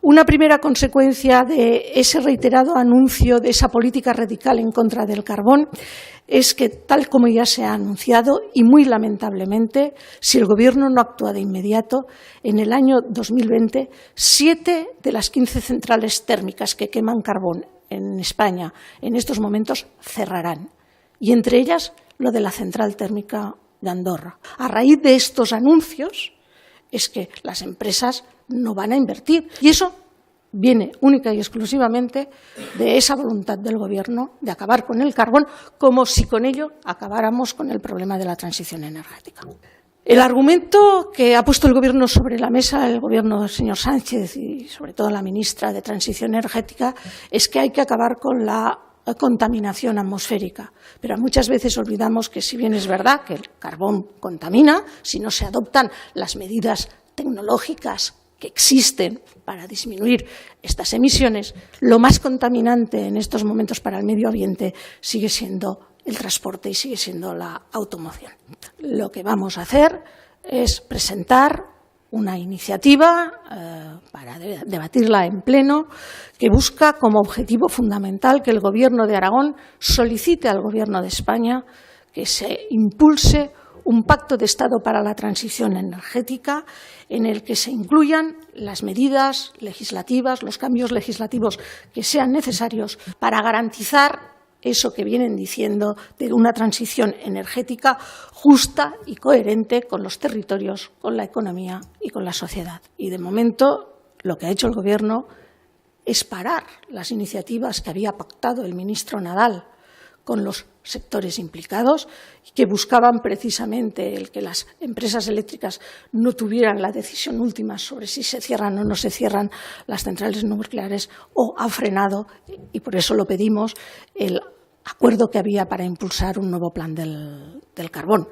Una primera consecuencia de ese reiterado anuncio de esa política radical en contra del carbón es que, tal como ya se ha anunciado, y muy lamentablemente, si el Gobierno no actúa de inmediato, en el año 2020, 7 de las 15 centrales térmicas que queman carbón en España en estos momentos cerrarán, y entre ellas lo de la central térmica de Andorra. A raíz de estos anuncios es que las empresas no van a invertir, y eso viene única y exclusivamente de esa voluntad del Gobierno de acabar con el carbón, como si con ello acabáramos con el problema de la transición energética. El argumento que ha puesto el Gobierno sobre la mesa, el Gobierno del señor Sánchez y sobre todo la ministra de Transición Energética, es que hay que acabar con la contaminación atmosférica. Pero muchas veces olvidamos que, si bien es verdad que el carbón contamina, si no se adoptan las medidas tecnológicas que existen para disminuir estas emisiones, lo más contaminante en estos momentos para el medio ambiente sigue siendo el transporte y sigue siendo la automoción. Lo que vamos a hacer es presentar una iniciativa para debatirla en pleno, que busca como objetivo fundamental que el Gobierno de Aragón solicite al Gobierno de España que se impulse un pacto de Estado para la transición energética en el que se incluyan las medidas legislativas, los cambios legislativos que sean necesarios para garantizar eso que vienen diciendo de una transición energética justa y coherente con los territorios, con la economía y con la sociedad. Y de momento lo que ha hecho el Gobierno es parar las iniciativas que había pactado el ministro Nadal con los sectores implicados, que buscaban precisamente el que las empresas eléctricas no tuvieran la decisión última sobre si se cierran o no se cierran las centrales nucleares, o ha frenado, y por eso lo pedimos, el acuerdo que había para impulsar un nuevo plan del carbón.